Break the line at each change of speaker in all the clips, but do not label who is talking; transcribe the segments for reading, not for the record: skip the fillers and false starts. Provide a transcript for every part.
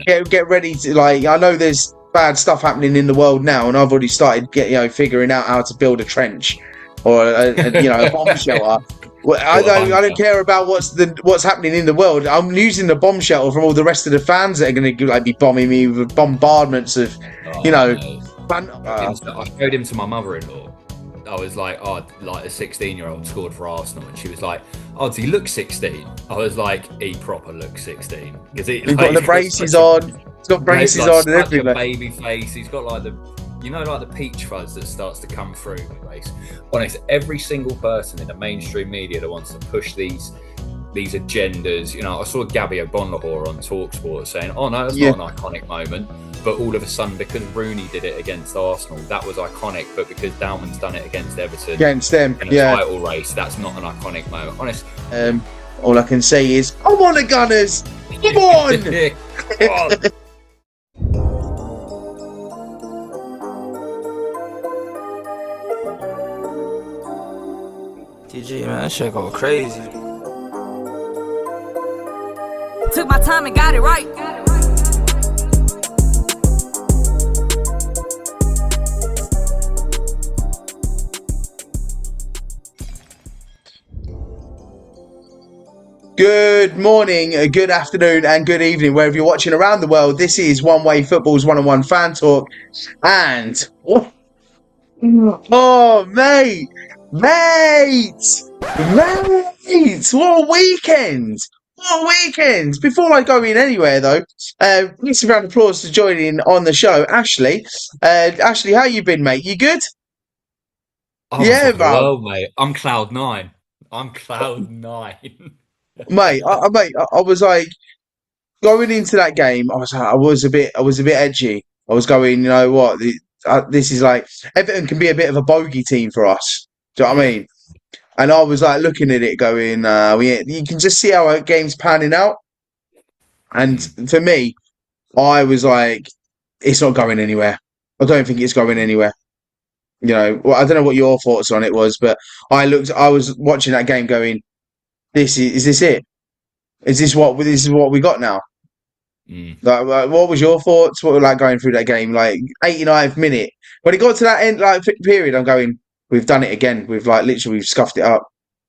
get ready to like. I know there's bad stuff happening in the world now, and I've already started figuring out how to build a trench or a bomb shelter. Well,
Built a
I don't
bunker.
care about what's happening in the world. I'm using the bomb shelter from all the rest of the fans that are going to be bombing me with bombardments of, you
Oh
know,
mate,
fun.
I showed him to my mother-in-law. I was like, oh, like a 16-year-old scored for Arsenal, and she was like, oh, does he look 16? I was like, he proper looks 16 because
We've got
he's
the
got
braces
such a
on. He's got braces
like
on and
such a
everything. Like,
baby face. He's got like the peach fuzz that starts to come through the race. Honest, every single person in the mainstream media that wants to push these agendas. I saw Gabby O'Bonlahor on TalkSport saying, "Oh no, that's
yeah,
not an iconic moment." But all of a sudden, because Rooney did it against Arsenal, that was iconic. But because Dowman's done it against Everton
against them.
in a
Yeah.
title race, that's not an iconic moment. Honest.
All I can say is, come on, the Gunners! Come on!
God.
TG, man, that shit go crazy.
Took my time and got it right.
Good morning, good afternoon, and good evening, wherever you're watching around the world. This is One Way Football's one-on-one fan talk. And oh, mate, what a weekend! What a weekend! Before I go in anywhere, though, let's give a round of applause to joining on the show, Ashley. Ashley, how you been, mate? You good?
I'm on
Yeah,
top of the
bro.
world, mate. I'm cloud nine. I'm cloud nine.
Mate, I was like going into that game. I was a bit edgy. I was going, you know what? This is like Everton can be a bit of a bogey team for us. Do you know what I
Yeah.
mean? And I was like looking at it, going, you can just see how our game's panning out. And
Mm.
for me, I was like, it's not going anywhere. I don't think it's going anywhere. Well, I don't know what your thoughts on it was, but I was watching that game, going, is this it? This is what we got now?
Mm.
Like, what was your thoughts? What were like going through that game? Like 89th minute when it got to that end period, I'm going, we've done it again. We've scuffed it up.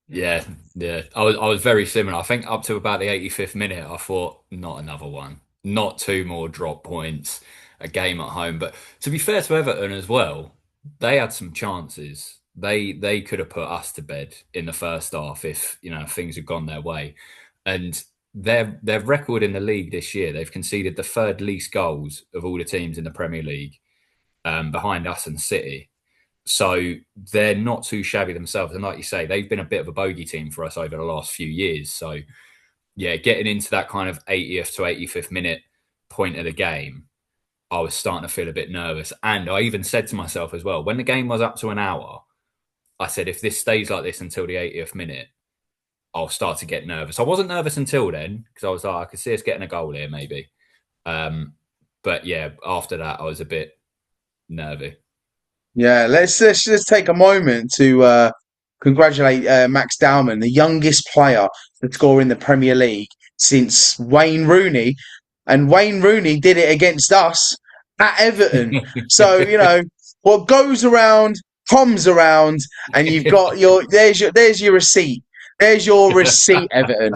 Yeah, yeah. I was very similar. I think up to about the 85th minute, I thought, not another one, not two more drop points, a game at home. But to be fair to Everton as well, they had some chances. They could have put us to bed in the first half if things had gone their way. And their record in the league this year, they've conceded the third least goals of all the teams in the Premier League, behind us and City. So they're not too shabby themselves. And like you say, they've been a bit of a bogey team for us over the last few years. So yeah, getting into that kind of 80th to 85th minute point of the game, I was starting to feel a bit nervous. And I even said to myself as well, when the game was up to an hour, I said, if this stays like this until the 80th minute, I'll start to get nervous. I wasn't nervous until then because I was like, I could see us getting a goal here maybe. But yeah, after that, I was a bit nervy.
Yeah, let's just take a moment to congratulate Max Dowman, the youngest player to score in the Premier League since Wayne Rooney, and Wayne Rooney did it against us at Everton. So what goes around comes around, and you've got there's your receipt. There's your receipt, Everton.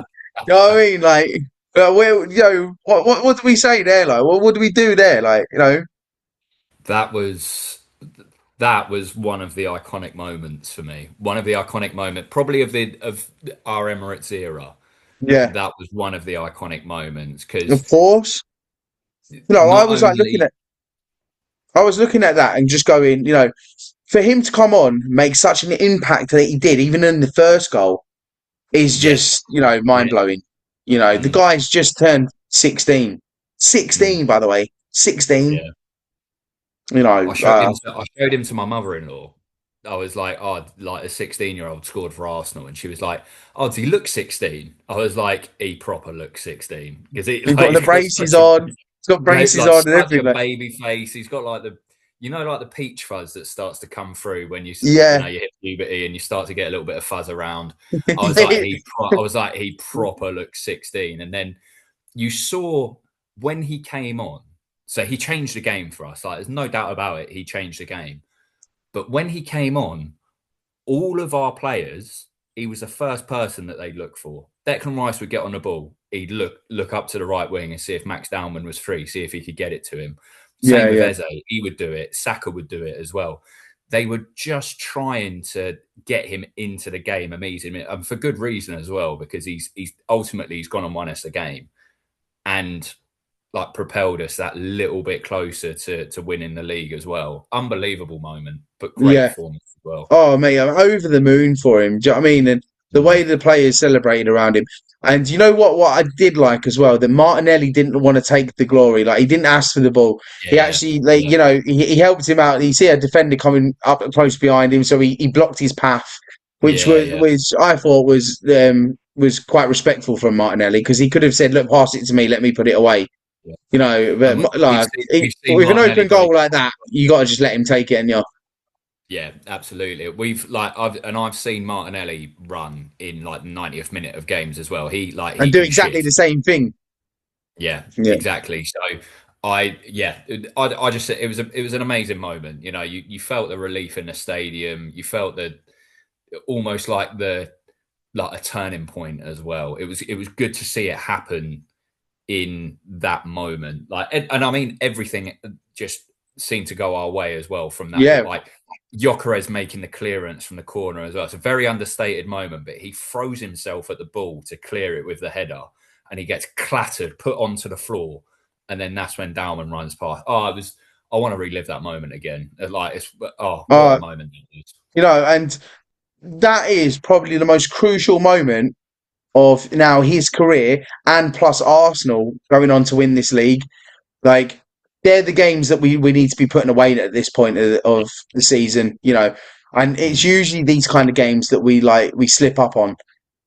You know what I mean? Like, what do we say there? Like, what do we do there? Like,
That was that was one of the iconic moments for me. One of the iconic moments, probably of our Emirates era.
yeah,
That was one of the iconic moments because
of course. I
not
was like
only
I was looking at that and just going, for him to come on, make such an impact that he did, even in the first goal, is
yeah,
just, mind
yeah,
blowing. The
mm,
guy's just turned 16.
mm,
16, by the way. 16.
yeah.
You know, uh,
I showed him to my mother-in-law. I was like, oh, like a 16-year-old scored for Arsenal, and she was like, oh, does he look 16? I was like, he proper looks 16 because
he's got the
he's got
braces
such a
on. He's got braces
like
on and
such a
everything.
baby face. He's got like like the peach fuzz that starts to come through when
Yeah.
you hit puberty and you start to get a little bit of fuzz around. I was like, he proper looks 16, and then you saw when he came on, so he changed the game for us. Like, there's no doubt about it. He changed the game. But when he came on, all of our players, he was the first person that they'd look for. Declan Rice would get on the ball. He'd look up to the right wing and see if Max Dowman was free, see if he could get it to him. Same with Eze. He would do it. Saka would do it as well. They were just trying to get him into the game immediately, and for good reason as well, because he's ultimately gone and won us the game, and like propelled us that little bit closer to winning the league as well. Unbelievable moment, but great performance as well.
Oh, mate, I'm over the moon for him. Do you know what I mean? And the way the players celebrated around him. And you know what I did like as well? That Martinelli didn't want to take the glory. Like, he didn't ask for the ball. He actually, he helped him out. He see a defender coming up close behind him, so he blocked his path, which I thought was quite respectful from Martinelli, because he could have said, "Look, pass it to me. Let me put it away." Yeah. You know, but with an open goal like that, you got to just let him take it, and
Yeah, absolutely. I've seen Martinelli run in like the 90th minute of games as well. He
do exactly the same thing.
Yeah, exactly. So I just said it was an amazing moment. You know, you felt the relief in the stadium. You felt almost like a turning point as well. It was good to see it happen in that moment. And I mean, everything just seemed to go our way as well from that.
Yeah.
Like Gyökeres making the clearance from the corner as well. It's a very understated moment, but he throws himself at the ball to clear it with the header, and he gets clattered, put onto the floor, and then that's when Dowman runs past. I want to relive that moment again. What a moment it is.
You know, and that is probably the most crucial moment of now his career, and plus Arsenal going on to win this league. Like, they're the games that we need to be putting away at this point of the season, you know. And it's usually these kind of games that we slip up on,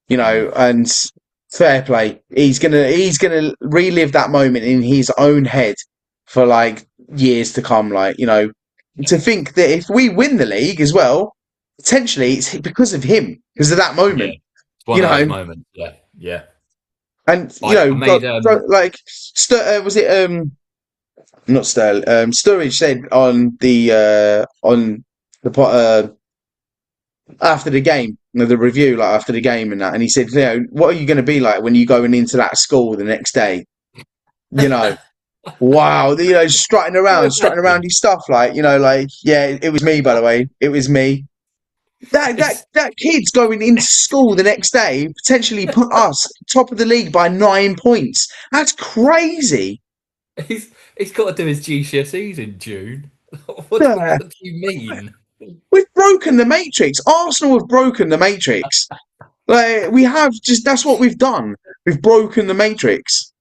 you know. And fair play, he's gonna relive that moment in his own head for like years to come. Like, you know, to think that if we win the league as well, potentially it's because of him, because of that moment.
It's one of those moments. Yeah.
And was it not Sterling? Sturridge said on the after the game, the review, like after the game and that, and he said, you know, what are you going to be like when you going into that school the next day? You know, wow, you know, strutting around his stuff, like, you know, like, yeah, it was me, by the way, it was me. That kid's going into school the next day, potentially put us top of the league by 9 points. That's crazy.
He's got to do his GCSEs in June. What do you mean?
We've broken the matrix. Arsenal have broken the matrix. Like, we have that's what we've done. We've broken the matrix.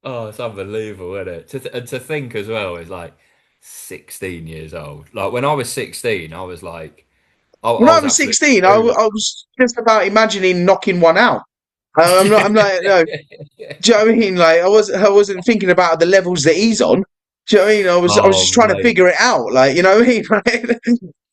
Oh, it's unbelievable, isn't it? And to think as well is like 16 years old. Like, when I was 16, I was like,
when I was 16, I was just about imagining knocking one out. I'm like, no. Do you know what I mean? Like, I wasn't thinking about the levels that he's on. Do you know what I mean? I was just trying to figure it out. Like, you know what I mean?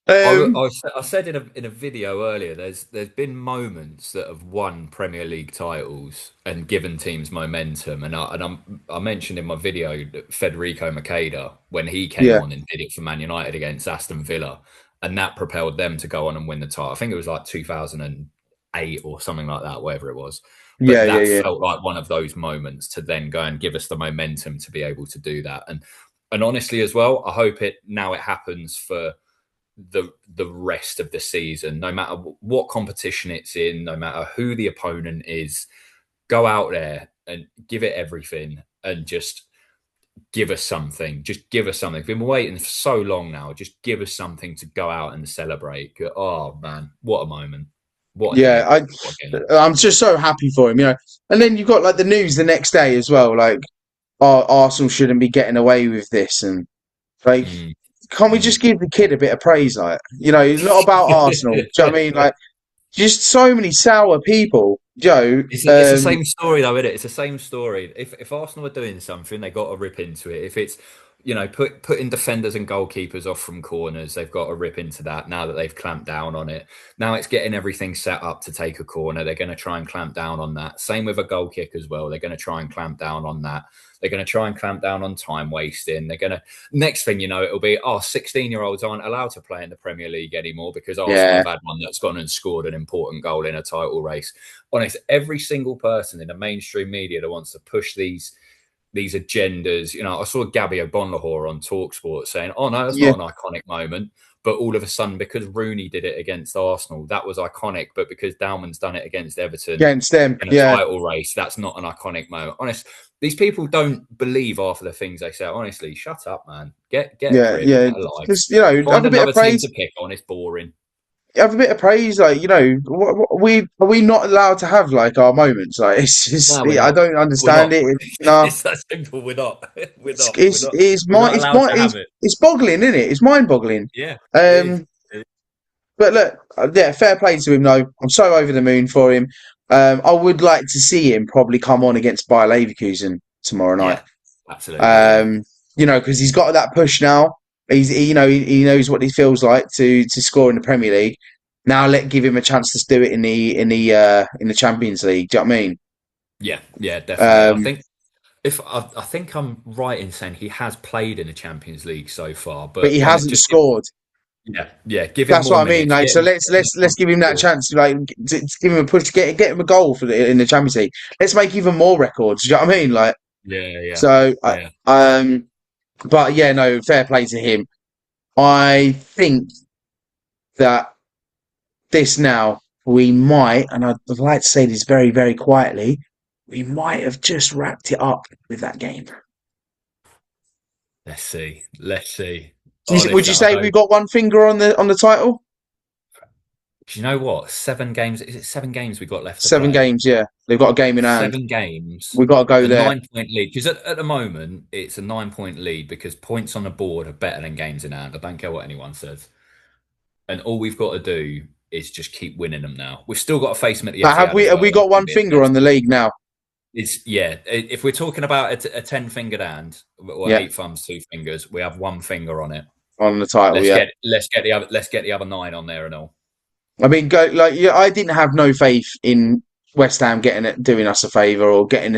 I said in a video earlier, there's been moments that have won Premier League titles and given teams momentum, and I mentioned in my video Federico Makeda when he came on and did it for Man United against Aston Villa, and that propelled them to go on and win the title. I think it was like 2008 or something like that, whatever it was. But that felt like one of those moments to then go and give us the momentum to be able to do that. And honestly as well, I hope it happens for the rest of the season, no matter what competition it's in, no matter who the opponent is. Go out there and give it everything and just give us something. Just give us something. We've been waiting for so long now. Just give us something to go out and celebrate. Oh man, what a moment.
I'm just so happy for him, you know. And then you've got like the news the next day as well, like, Arsenal shouldn't be getting away with this, and like, can't we just give the kid a bit of praise? Like, you know, it's not about Arsenal. Do you know what I mean? Like, just so many sour people, Joe.
It's the same story though, isn't it? It's the same story. If Arsenal are doing something, they got to rip into it. If it's putting defenders and goalkeepers off from corners. They've got to rip into that now that they've clamped down on it. Now it's getting everything set up to take a corner. They're going to try and clamp down on that. Same with a goal kick as well. They're going to try and clamp down on that. They're going to try and clamp down on time wasting. They're going to, next thing you know, it'll be, 16-year-olds aren't allowed to play in the Premier League anymore because Arsenal have had one that's gone and scored an important goal in a title race. Honest, every single person in the mainstream media that wants to push these agendas. I saw Gabby O'Bonlahor on TalkSport saying, "Oh no, that's not an iconic moment." But all of a sudden, because Rooney did it against Arsenal, that was iconic. But because Dowman's done it against Everton,
against them,
in a title race, that's not an iconic moment. Honest, these people don't believe half of the things they say. Honestly, shut up, man. Get a grip, get a life.
Just, have a bit of praise
to pick on. It's boring.
Have a bit of praise, like are we not allowed to have like our moments? Like it's just, I don't understand it. No,
it's that simple. We're not.
It's boggling, isn't it? It's mind-boggling.
Yeah.
But look, fair play to him. Though I'm so over the moon for him. I would like to see him probably come on against Bayer Leverkusen tomorrow night.
Yeah, absolutely.
Because he's got that push now. He knows what it feels like to score in the Premier League. Now give him a chance to do it in the Champions League. Do you know what I mean?
Yeah, definitely. I think I'm right in saying he has played in the Champions League so far, but
he hasn't scored.
Yeah. Give him.
That's what I mean. Like, so let's give him that chance. Like, to give him a push, get him a goal in the Champions League. Let's make even more records. Do you know what I mean? Like,
yeah.
So, but yeah, no, fair play to him. I think that this now, we might, and I'd like to say this very, very quietly, we might have just wrapped it up with that game.
Let's see.
Would you say we've got one finger on the title?
Do you know what? 7 games. Is it 7 games we got left?
7 games, yeah. They've got a game in hand.
7 games.
We've got to go there.
9-point lead. Because at the moment, it's a 9-point lead because points on the board are better than games in hand. I don't care what anyone says. And all we've got to do is just keep winning them now. We've still got to face them at the Etihad.
Have we got one finger on the league now?
If we're talking about a 10-fingered hand or 8 thumbs, 2 fingers, we have 1 finger on it.
On the title,
let's get the other 9 on there and all.
I mean, I didn't have no faith in West Ham doing us a favour or getting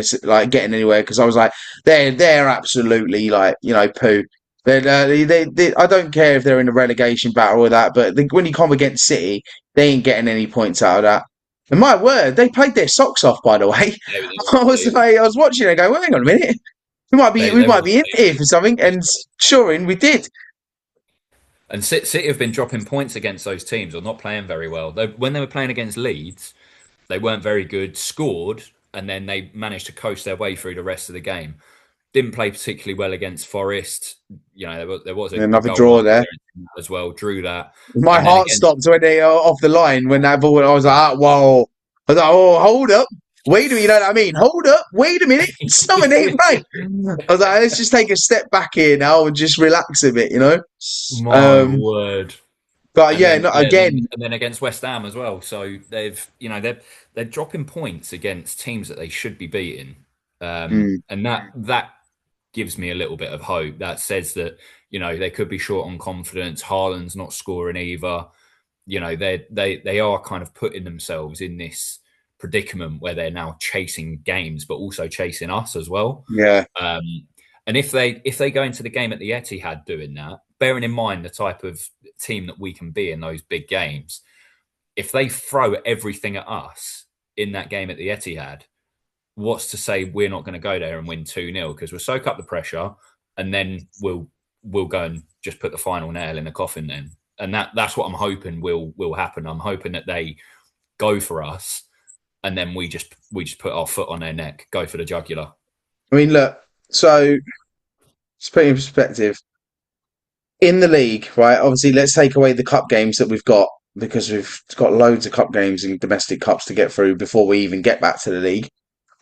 anywhere because I was like, they're absolutely poo. I don't care if they're in a relegation battle or that, but when you come against City, they ain't getting any points out of that. And my word, they played their socks off. By the way, I was watching it, going, well, hang on a minute, we might be in here for something, and sure, we did.
And City have been dropping points against those teams or not playing very well. When they were playing against Leeds, they weren't very good, scored, and then they managed to coast their way through the rest of the game. Didn't play particularly well against Forest. There was
another draw there
as well. Drew that.
My heart stopped when they off the line when that ball. I was like, whoa! I was like, oh, hold up. Wait a minute, you know what I mean? Hold up, wait a minute. Something ain't right. I was like, let's just take a step back here now and just relax a bit,
My word.
But again.
And then against West Ham as well. So they're dropping points against teams that they should be beating. And that gives me a little bit of hope. That says that, they could be short on confidence. Haaland's not scoring either. They are kind of putting themselves in this predicament where they're now chasing games, but also chasing us as well.
Yeah.
And if they go into the game at the Etihad doing that, bearing in mind the type of team that we can be in those big games, if they throw everything at us in that game at the Etihad, what's to say we're not going to go there and win 2-0 because we'll soak up the pressure and then we'll go and just put the final nail in the coffin then. And that's what I'm hoping will happen. I'm hoping that they go for us and then we just put our foot on their neck, go for the jugular.
I mean, look, so to put it in perspective, in the league, right, obviously let's take away the cup games that we've got because we've got loads of cup games and domestic cups to get through before we even get back to the league.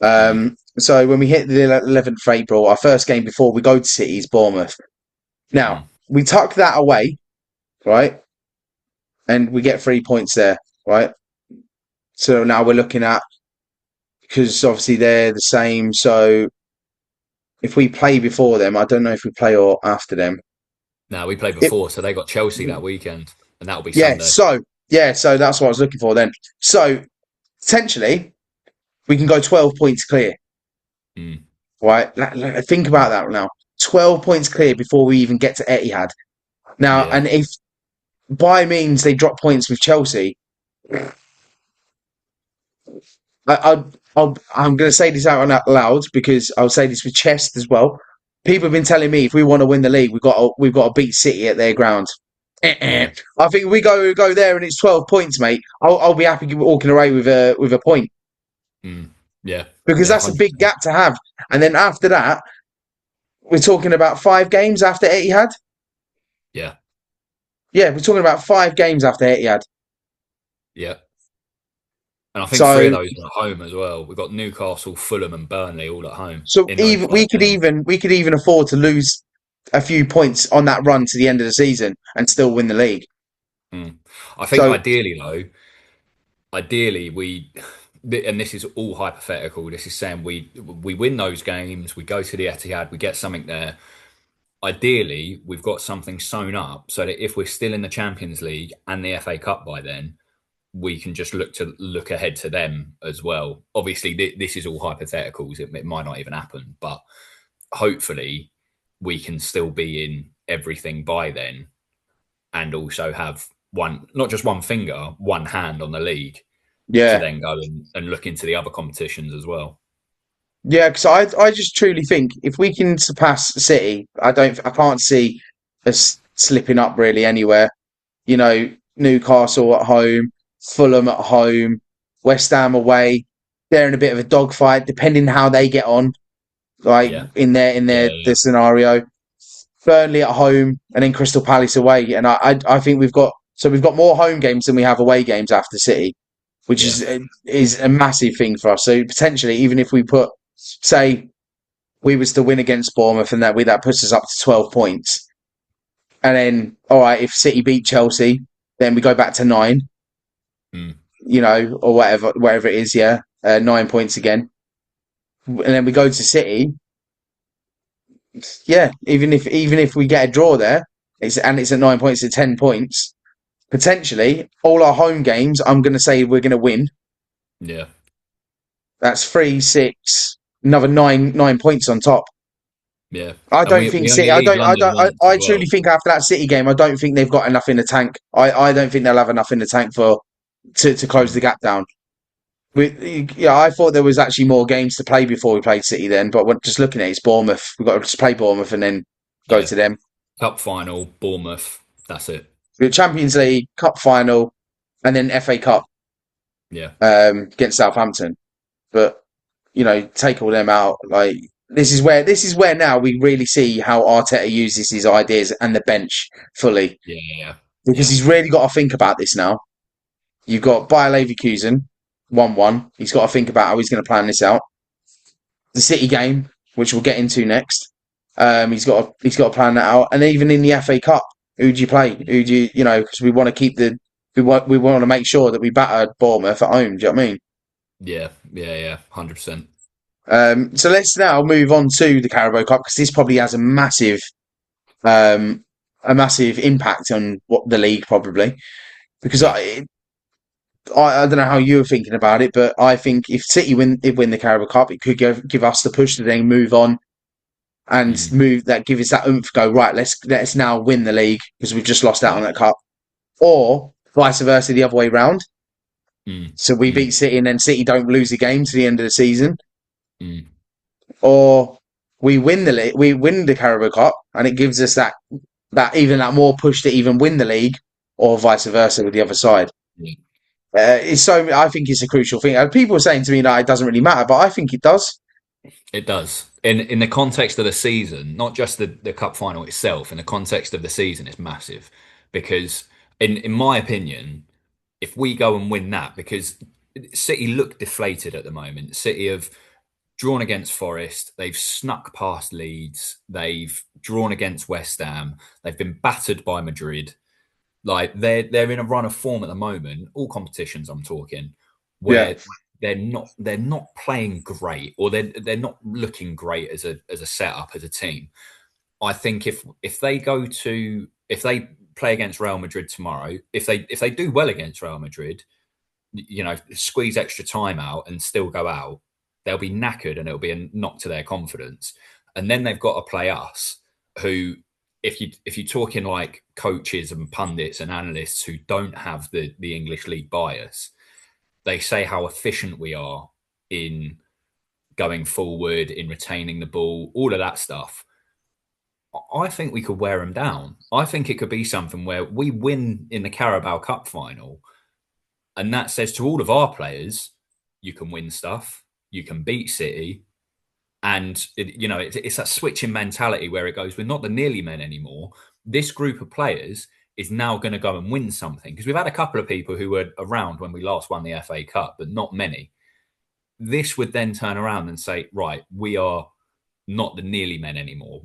So when we hit the 11th of April, our first game before we go to City is Bournemouth. Now, we tuck that away, right? And we get 3 points there, right? So now we're looking at, because obviously they're the same, so if we play before them. I don't know if we play or after them.
No, we played
It,
before, so they got Chelsea that weekend, and that'll be
yeah,
Sunday.
so that's what I was looking for then. So potentially we can go 12 points clear.
Mm.
Right? Think about that now. 12 points clear before we even get to Etihad. Now,
Yeah.
and if by means they drop points with Chelsea, I'm going to say this out loud because I'll say this with chest as well. People have been telling me if we want to win the league, we've got to beat City at their ground.
Yeah.
I think we go there and it's 12 points, mate. I'll be happy walking away with a point
Mm. Yeah.
because
Yeah.
that's a
100%.
big gap to have. And then after that, we're talking about 5 games after Etihad.
Yeah.
Yeah, we're talking about 5 games after Etihad.
Yeah. And I think 3 of
So,
those are at home as well. We've got Newcastle, Fulham, and Burnley all at home
so
in those
even
5 games.
we could even afford to lose a few points on that run to the end of the season and still win the league.
Mm. I think
So,
ideally we, and this is all hypothetical. This is saying we win those games, we go to the Etihad, we get something there. Ideally, we've got something sewn up so that if we're still in the Champions League and the FA Cup by then, we can just look ahead to them as well. Obviously, this is all hypotheticals. It might not even happen, but hopefully, we can still be in everything by then, and also have not just one finger, one hand on the league to
yeah.
then go and look into the other competitions as well.
Yeah, because I just truly think if we can surpass City, I can't see us slipping up really anywhere. You know, Newcastle at home, Fulham at home, West Ham away. They're in a bit of a dogfight, depending how they get on. Like
Yeah,
in
yeah,
their scenario, Burnley at home and then Crystal Palace away. And I think we've got more home games than we have away games after City, which
yeah,
is a massive thing for us. So potentially, even if we put, say, we was to win against Bournemouth and that puts us up to 12 points. And then, all right, if City beat Chelsea, then we go back to 9,
mm,
or whatever it is, 9 points again. And then we go to City. Yeah, even if we get a draw there, it's at 9 points to 10 points. Potentially, all our home games, I'm going to say we're going to win.
yeah,
That's 3, 6, another 9 points on top.
yeah.
I
And
don't
we
think
only
City.
leave London once as
I
well.
truly think after that City game, I don't think they've got enough in the tank. I don't think they'll have enough in the tank to close the gap down. I thought there was actually more games to play before we played City then, but just looking at it, it's Bournemouth. We've got to just play Bournemouth and then go
Yeah,
to them.
Cup final, Bournemouth. That's it.
The Champions League, Cup Final, and then FA Cup
Yeah,
against Southampton. But take all them out. Like this is where now we really see how Arteta uses his ideas and the bench fully,
yeah, yeah,
because
yeah,
he's really got to think about this now. You've got Bayer Leverkusen 1-1. He's got to think about how he's going to plan this out. The City game, which we'll get into next, he's got to plan that out. And even in the FA Cup, who do you play? Who do you because we want to keep we want to make sure that we batter Bournemouth at home. Do you know what I mean?
yeah, yeah, yeah. 100%.
So let's now move on to the Carabao Cup because this probably has um, a massive impact on what the league probably. Because
Yeah,
I don't know how you were thinking about it, but I think if City win the Carabao Cup, it could give us the push to then move on and
mm,
give us that oomph. Go right, let's now win the league because we've just lost out
yeah,
on that cup, or vice versa, the other way round.
mm,
So we
mm,
beat City and then City don't lose a game to the end of the season,
mm,
or we win we win the Carabao Cup and it gives us that more push to even win the league, or vice versa with the other side.
yeah.
I think it's a crucial thing. And people are saying to me that it doesn't really matter, but I think it does.
It does. In the context of the season, not just the cup final itself, in the context of the season, it's massive. Because in my opinion, if we go and win that, because City look deflated at the moment. City have drawn against Forest, they've snuck past Leeds, they've drawn against West Ham, they've been battered by Madrid. Like they're in a run of form at the moment, all competitions I'm talking,
Yeah,
where they're not playing great, or they're not looking great as a setup, as a team. I think if they play against Real Madrid tomorrow, if they do well against Real Madrid, squeeze extra time out and still go out, they'll be knackered and it'll be a knock to their confidence. And then they've got to play us, who, if you're talking like coaches and pundits and analysts who don't have the English league bias, they say how efficient we are in going forward, in retaining the ball, all of that stuff. I think we could wear them down. I think it could be something where we win in the Carabao Cup final, and that says to all of our players, you can win stuff, you can beat City. And, it's that switching mentality where it goes, we're not the nearly men anymore. This group of players is now going to go and win something. Because we've had a couple of people who were around when we last won the FA Cup, but not many. This would then turn around and say, right, we are not the nearly men anymore.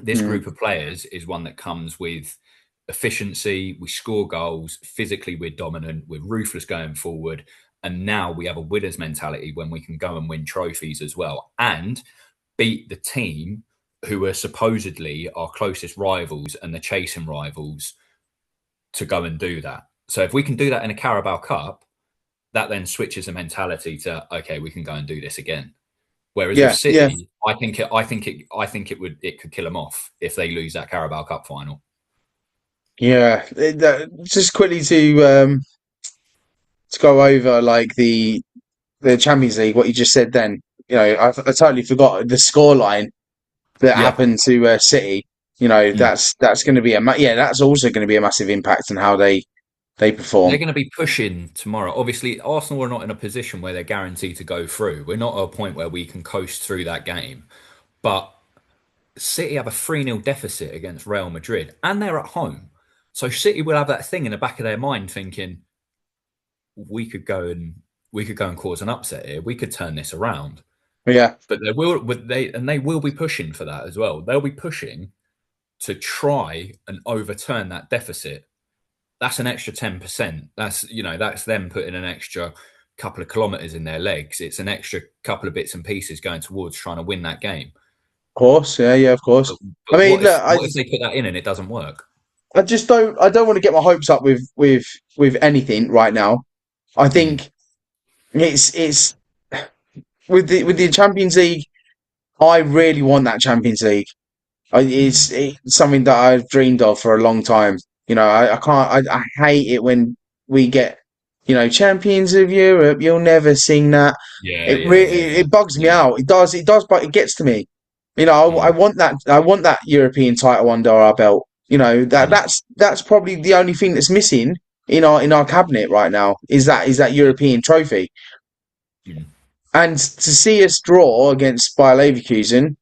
This group of players is one that comes with efficiency. We score goals. Physically, we're dominant. We're ruthless going forward. And now we have a winner's mentality when we can go and win trophies as well and beat the team who are supposedly our closest rivals and the chasing rivals to go and do that. So if we can do that in a Carabao Cup, that then switches the mentality to, okay, we can go and do this again. Whereas with City, I think it could kill them off if they lose that Carabao Cup final. Yeah,
just quickly to go over like the Champions League, what you just said then. I totally forgot the scoreline that happened to City. That's going to be that's also going to be a massive impact on how they perform.
They're going to be pushing tomorrow. Obviously, Arsenal are not in a position where they're guaranteed to go through. We're not at a point where we can coast through that game. But City have a 3-0 deficit against Real Madrid, and they're at home. So City will have that thing in the back of their mind thinking, we could go and cause an upset here. We could turn this around.
Yeah.
But they will be pushing for that as well. They'll be pushing to try and overturn that deficit. That's an extra 10%. That's them putting an extra couple of kilometres in their legs. It's an extra couple of bits and pieces going towards trying to win that game.
Of course, yeah, of course.
But what if they put that in and it doesn't work?
I don't want to get my hopes up with anything right now. I think it's with the Champions League. I really want that Champions League. It's something that I've dreamed of for a long time. I can't. I hate it when we get, champions of Europe. You'll never sing that. It bugs me out. It does, but it gets to me. I want that. I want that European title under our belt. That's probably the only thing that's missing in our cabinet right now is that European trophy. And to see us draw against Bayer Leverkusen,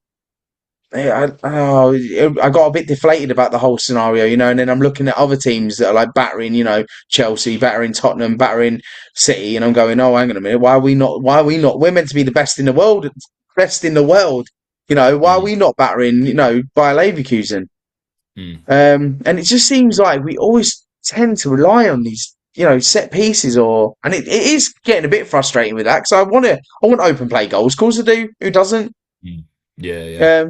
I got a bit deflated about the whole scenario, and then I'm looking at other teams that are like battering, Chelsea, battering Tottenham, battering City, and I'm going, oh, hang on a minute, why are we not? We're meant to be the best in the world. Why are we not battering, Bayer Leverkusen? And it just seems like we always tend to rely on these, set pieces, and it is getting a bit frustrating with that because I want open play goals. Of course I do. Who doesn't?
Yeah.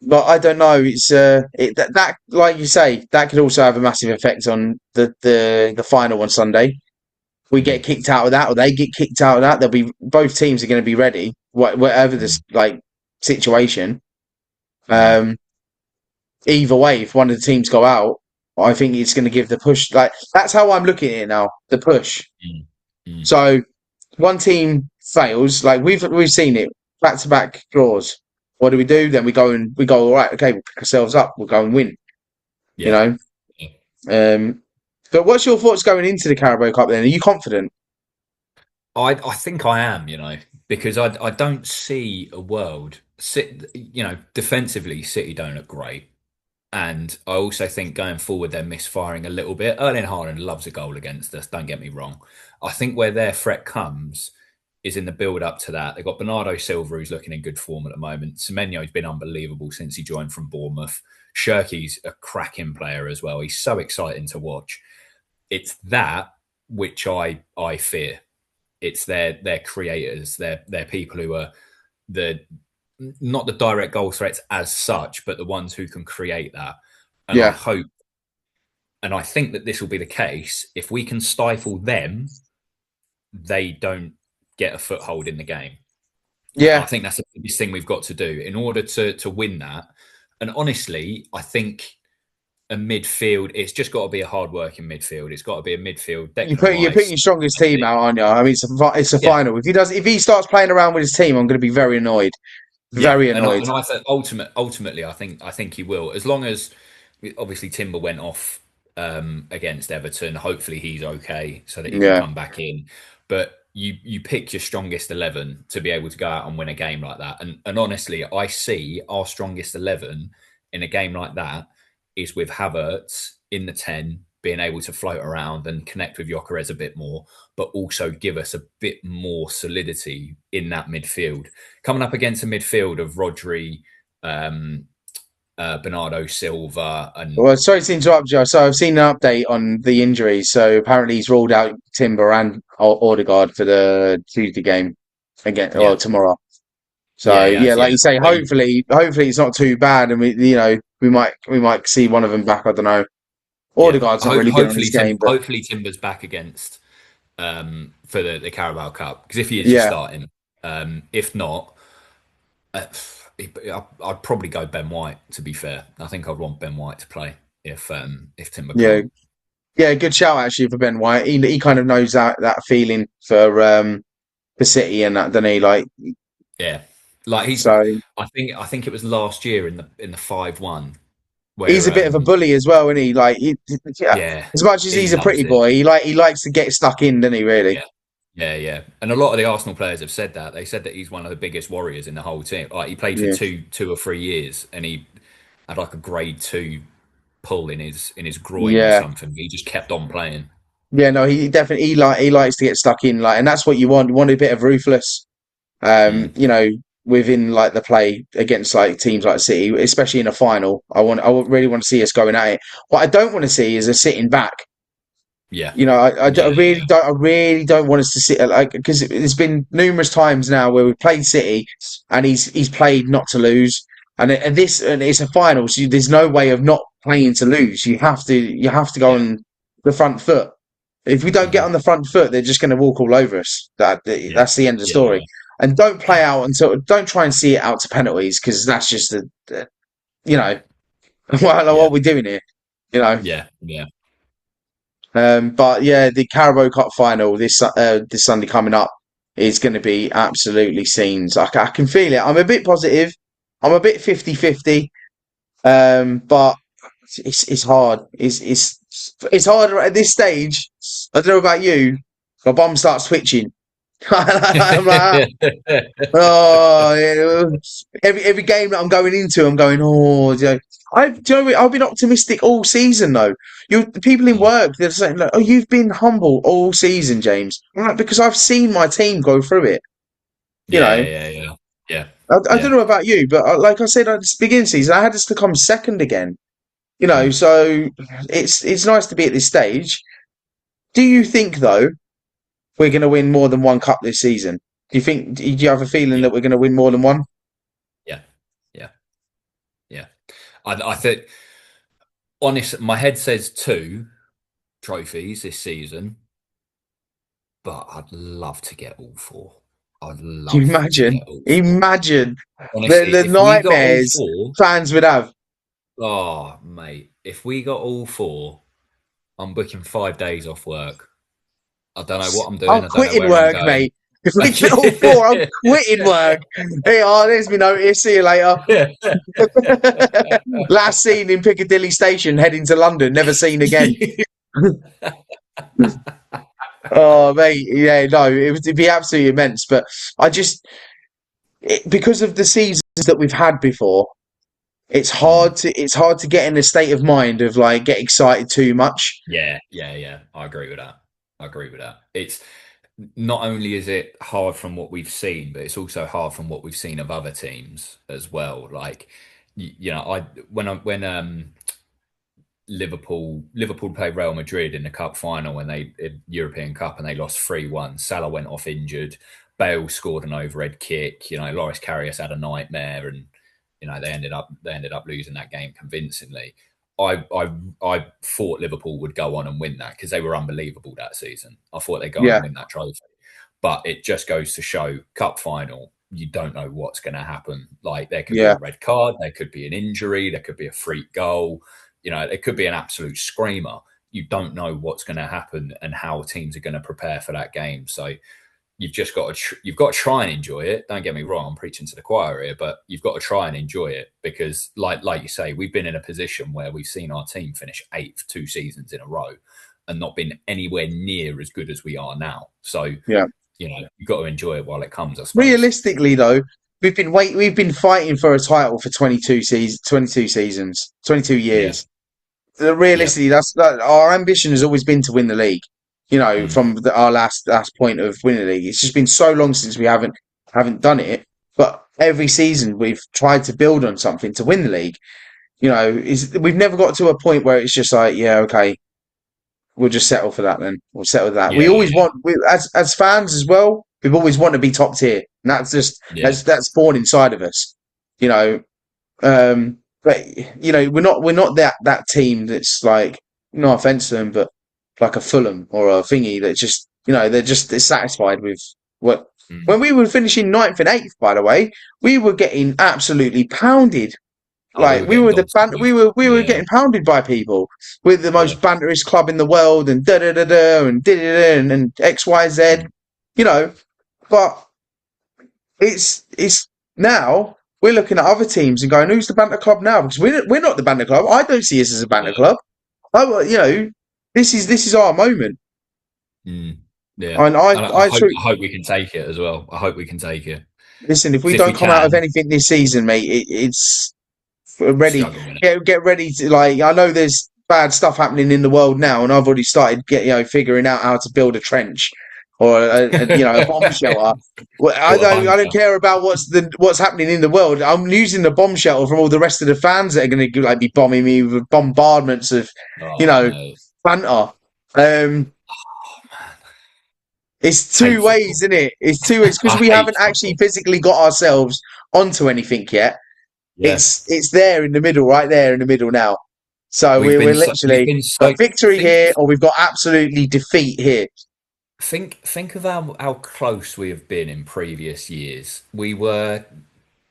But I don't know. It's that like you say, that could also have a massive effect on the final on Sunday. We get kicked out of that, or they get kicked out of that. Both teams are going to be ready, whatever this situation. Either way, if one of the teams go out, I think it's going to give the push. That's how I'm looking at it now. The push. So one team fails. We've seen it, back-to-back draws. What do? Then we go, all right, okay, we'll pick ourselves up, we'll go and win. But what's your thoughts going into the Carabao Cup then? Are you confident?
I think I am, because I don't see a world. Defensively, City don't look great. And I also think going forward, they're misfiring a little bit. Erling Haaland loves a goal against us, don't get me wrong. I think where their threat comes is in the build-up to that. They've got Bernardo Silva, who's looking in good form at the moment. Semenyo's been unbelievable since he joined from Bournemouth. Shirky's a cracking player as well. He's so exciting to watch. It's that which I fear. It's their creators, they're people who are the not the direct goal threats as such, but the ones who can create that. And I
Yeah,
hope, and I think that this will be the case. If we can stifle them, they don't get a foothold in the game. And I
yeah.
think that's the biggest thing we've got to do in order to win that. And honestly, I think a midfield, it's just got to be a hard-working midfield. It's got to be a midfield. Declan
You're putting
Rice.
your strongest team out, aren't you? I mean, it's a
Yeah,
final. If he starts playing around with his team, I'm going to be very annoyed.
yeah.
Very
And
annoyed.
I think ultimately, I think he will. As long as obviously Timber went off against Everton. Hopefully he's okay so that he can
Yeah.
come back in. But you pick your strongest 11 to be able to go out and win a game like that. And honestly, I see our strongest 11 in a game like that is with Havertz in the 10, being able to float around and connect with Gyökeres a bit more, but also give us a bit more solidity in that midfield. Coming up against a midfield of Rodri, Bernardo Silva, and
Well, sorry to interrupt you. So I've seen an update on the injuries. So apparently he's ruled out Timber and Odegaard for the Tuesday game again, or
yeah,
tomorrow. So
yeah, he has,
like
yeah.
you say, hopefully it's not too bad, and we might see one of them back. I don't know.
Yeah,
Odegaard's not really good in this game, but
hopefully Timber's back against for the Carabao Cup, because if he is, you
yeah,
start him. If not, I'd probably go Ben White. To be fair, I think I'd want Ben White to play if Timber
yeah,
can't.
yeah. Good shout actually for Ben White. He kind of knows that feeling for City and that, doesn't he? Like
Yeah, like
so.
I think it was last year in the 5-1
He's
where
a bit of a bully as well, isn't he? Like, yeah,
yeah,
as much as
he
he's a
loves
pretty
it.
boy, he likes to get stuck in, doesn't he? Really?
Yeah. Yeah, yeah, and a lot of the Arsenal players have said that. They said that he's one of the biggest warriors in the whole team. Like he played for
Yeah,
two or 3 years, and he had like a grade 2 pull in his groin or
yeah,
something. He just kept on playing.
yeah. No, he definitely he likes to get stuck in, like, and that's what you want. You want a bit of ruthless,
Mm,
within like the play against like teams like City, especially in a final. Really want to see us going at it. What I don't want to see is a sitting back.
yeah,
I
yeah,
really
yeah,
don't. I really don't want us to sit like because there's been numerous times now where we've played City and he's played not to lose, and it's a final, so there's no way of not playing to lose. You have to go
yeah.
on the front foot. If we don't get
Hmm.
on the front foot, they're just going to walk all over us.
Yeah,
That's the end of the
yeah,
story.
yeah,
And don't play
yeah,
out until don't try and see it out to penalties because that's just you know what
yeah,
are we doing here? You know.
yeah, yeah.
But yeah, the Carabao Cup final this Sunday coming up is going to be absolutely scenes. I can feel it. I'm a bit positive. I'm a bit 50-50. But it's hard. It's harder at this stage. I don't know about you. My bum starts twitching. I'm like, oh, yeah. Every game that I'm going into, I'm going, oh, I've been optimistic all season though. The people in
Mm.
work, they're saying, like, oh, you've been humble all season, James. I'm like, because I've seen my team go through it. You
Yeah,
know,
yeah, yeah, yeah,
I don't
yeah.
know about you, but like I said at the beginning of the season, I had us to come second again.
Mm.
So it's nice to be at this stage. Do you think though we're going to win more than one cup this season? Do you have a feeling
Yeah,
that we're going to win more than one?
yeah, yeah, yeah. I think, honest, my head says 2 trophies this season, but I'd love to get all 4. I'd
Can you
love to
imagine?
get all 4.
Imagine
Honestly,
the
if we got all
nightmares
4,
fans would have.
oh mate, if we got all 4, I'm booking 5 days off work. I don't know what I'm
I'm
doing. I don't know
quitting
where I'm
work,
going.
mate. If we get all 4, I'm quitting work. Hey, there's me notice. See you later. Last seen in Piccadilly Station, heading to London. Never seen again. Oh, mate, yeah, no, it'd be absolutely immense. But I just, because of the seasons that we've had before,
Mm.
it's hard to get in a state of mind of like get excited too much.
Yeah, yeah, yeah. I agree with that. I agree with that. It's not only is it hard from what we've seen, but it's also hard from what we've seen of other teams as well. Like, you know, I when Liverpool played Real Madrid in the cup final when European Cup, and they lost 3-1. Salah went off injured. Bale scored an overhead kick. Loris Karius had a nightmare, and they ended up losing that game convincingly. I thought Liverpool would go on and win that because they were unbelievable that season. I thought they'd go on and win that trophy. But it just goes to show, cup final, you don't know what's going to happen. Like, there could be a red card, there could be an injury, there could be a freak goal. It could be an absolute screamer. You don't know what's going to happen and how teams are going to prepare for that game. So you've just got to try and enjoy it. Don't get me wrong, I'm preaching to the choir here, but you've got to try and enjoy it because, like you say, we've been in a position where we've seen our team finish 8th 2 seasons in a row and not been anywhere near as good as we are now. So you've got to enjoy it while it comes, I suppose.
Realistically, though, we've been fighting for a title for 22 seasons, 22 years. Realistically, that's our ambition has always been to win the league. From our last point of winning the league, it's just been so long since we haven't done it. But every season we've tried to build on something to win the league. We've never got to a point where it's just like, okay, we'll just settle for that then. We'll settle for that. We always want, as fans as well, we've always wanted to be top tier. And that's just, that's born inside of us. But we're not that team that's like, no offense to them, but like a Fulham or a thingy that just, they're just dissatisfied with what. When we were finishing 9th and 8th, by the way, we were getting absolutely pounded. We were getting pounded by people. We're the most banterist club in the world, and and XYZ. But it's now we're looking at other teams and going, who's the banter club now? Because we're not the banter club. I don't see us as a banter club. This is our moment.
Yeah, and I hope we can take it as well. I hope we can take it.
Listen, if we don't come out of anything this season, mate, it's ready. Get ready to I know there's bad stuff happening in the world now, and I've already started figuring out how to build a trench or a bomb shelter. I don't care about what's happening in the world. I'm using the bomb shelter from all the rest of the fans that are going to be bombing me with bombardments of banter. It's two ways, isn't it? It's two ways because we haven't actually physically got ourselves onto anything yet. Yes. It's there in the middle, right there in the middle now. So we're literally got victory here, or we've got absolutely defeat here.
Think of how close we have been in previous years. We were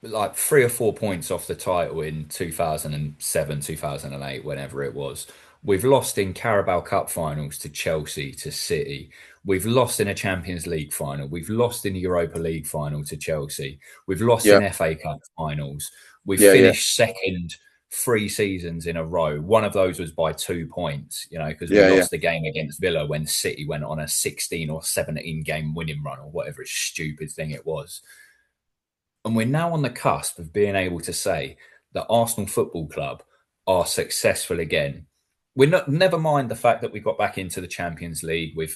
like 3 or 4 points off the title in 2007, 2008, whenever it was. We've lost in Carabao Cup finals to Chelsea, to City. We've lost in a Champions League final. We've lost in the Europa League final to Chelsea. We've lost in FA Cup finals. We've finished second 3 seasons in a row. One of those was by 2 points, because we lost the game against Villa when City went on a 16 or 17 game winning run or whatever stupid thing it was. And we're now on the cusp of being able to say that Arsenal Football Club are successful again. Never mind the fact that we got back into the Champions League. We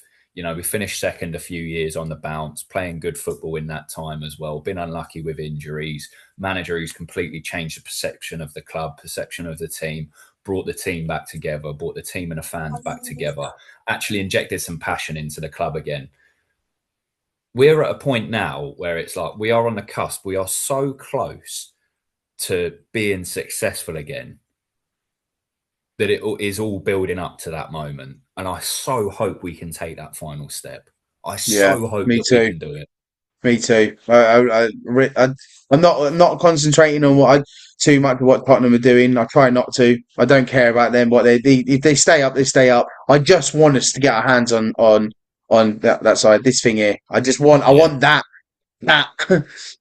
finished second a few years on the bounce, playing good football in that time as well. Been unlucky with injuries. Manager who's completely changed the perception of the club, perception of the team, brought the team back together, brought the team and the fans back together, actually injected some passion into the club again. We're at a point now where it's like we are on the cusp. We are so close to being successful again that it is all building up to that moment. And I so hope we can take that final step. I so hope we can do it.
Me too. I'm not concentrating on too much of what Tottenham are doing. I try not to. I don't care about them. If they stay up, they stay up. I just want us to get our hands on that side. This thing here. I want that. I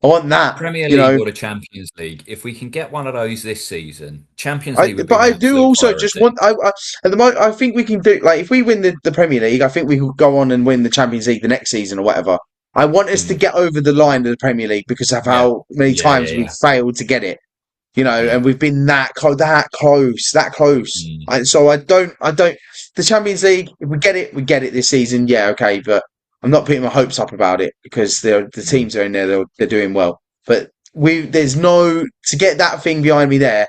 want that.
Premier League or the Champions League. If we can get one of those this season, Champions League.
But I do also just want. At the moment, I think we can do if we win the Premier League, I think we could go on and win the Champions League the next season or whatever. I want us to get over the line of the Premier League because of how many times we've failed to get it. And we've been that close. So I don't. The Champions League, if we get it this season. Yeah, okay, but I'm not putting my hopes up about it because the teams are in there. They're doing well, but to get that thing behind me there.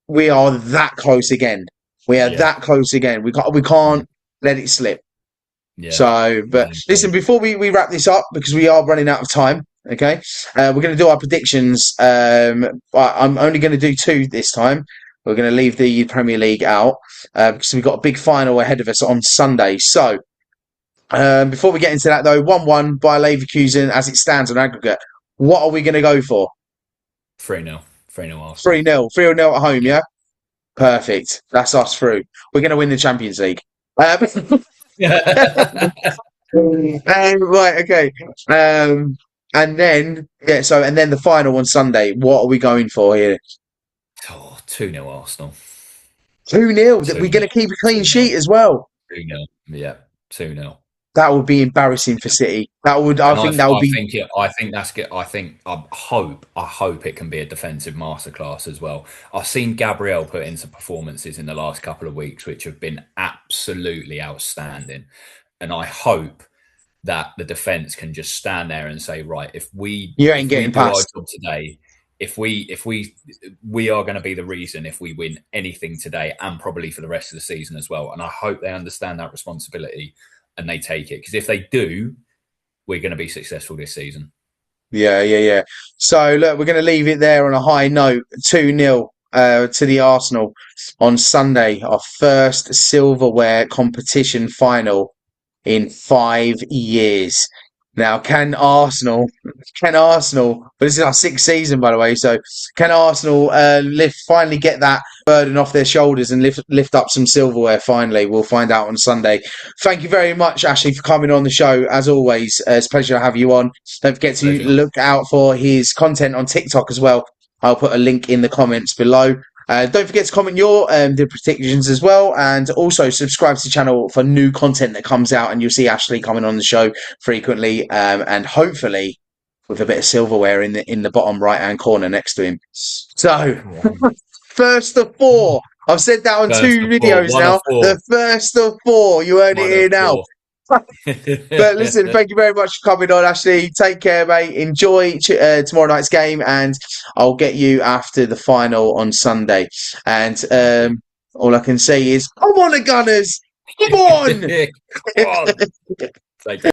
We are that close again. We are that close again. We can't let it slip.
Yeah.
So, but listen, before we wrap this up, because we are running out of time, okay, we're going to do our predictions. I'm only going to do 2 this time. We're going to leave the Premier League out because we've got a big final ahead of us on Sunday. So, before we get into that, though, 1-1 by Leverkusen as it stands on aggregate. What are we going to go for?
3-0. 3-0 Arsenal.
3-0. 3-0 at home, yeah? Perfect. That's us through. We're going to win the Champions League. Right, okay. And then the final on Sunday. What are we going for here?
2-0 Arsenal.
2-0. We're going to keep a clean sheet as well.
2-0. Yeah, 2-0.
That would be embarrassing for City. I
think that's good. I hope it can be a defensive masterclass as well. I've seen Gabriel put in some performances in the last couple of weeks which have been absolutely outstanding, and I hope that the defense can just stand there and say, right, if we do our job today, if we are going to be the reason if we win anything today and probably for the rest of the season as well. And I hope they understand that responsibility and they take it, because if they do, we're going to be successful this season.
Yeah. So look, we're going to leave it there on a high note. 2-0 to the Arsenal on Sunday, our first silverware competition final in 5 years. Now, can Arsenal, but this is our 6th season, by the way, so can Arsenal finally get that burden off their shoulders and lift up some silverware finally? We'll find out on Sunday. Thank you very much, Ashley, for coming on the show. As always, it's a pleasure to have you on. Don't forget to look out for his content on TikTok as well. I'll put a link in the comments below. Don't forget to comment your the predictions as well, and also subscribe to the channel for new content that comes out, and you'll see Ashley coming on the show frequently, and hopefully with a bit of silverware in the bottom right hand corner next to him. So first of 4. I've said that on 2 videos now. The first of 4. You heard it here now. But listen, thank you very much for coming on, Ashley. Take care, mate. Enjoy tomorrow night's game, and I'll get you after the final on Sunday. And all I can say is, come on, the Gunners! Come on!
Come on! Take care.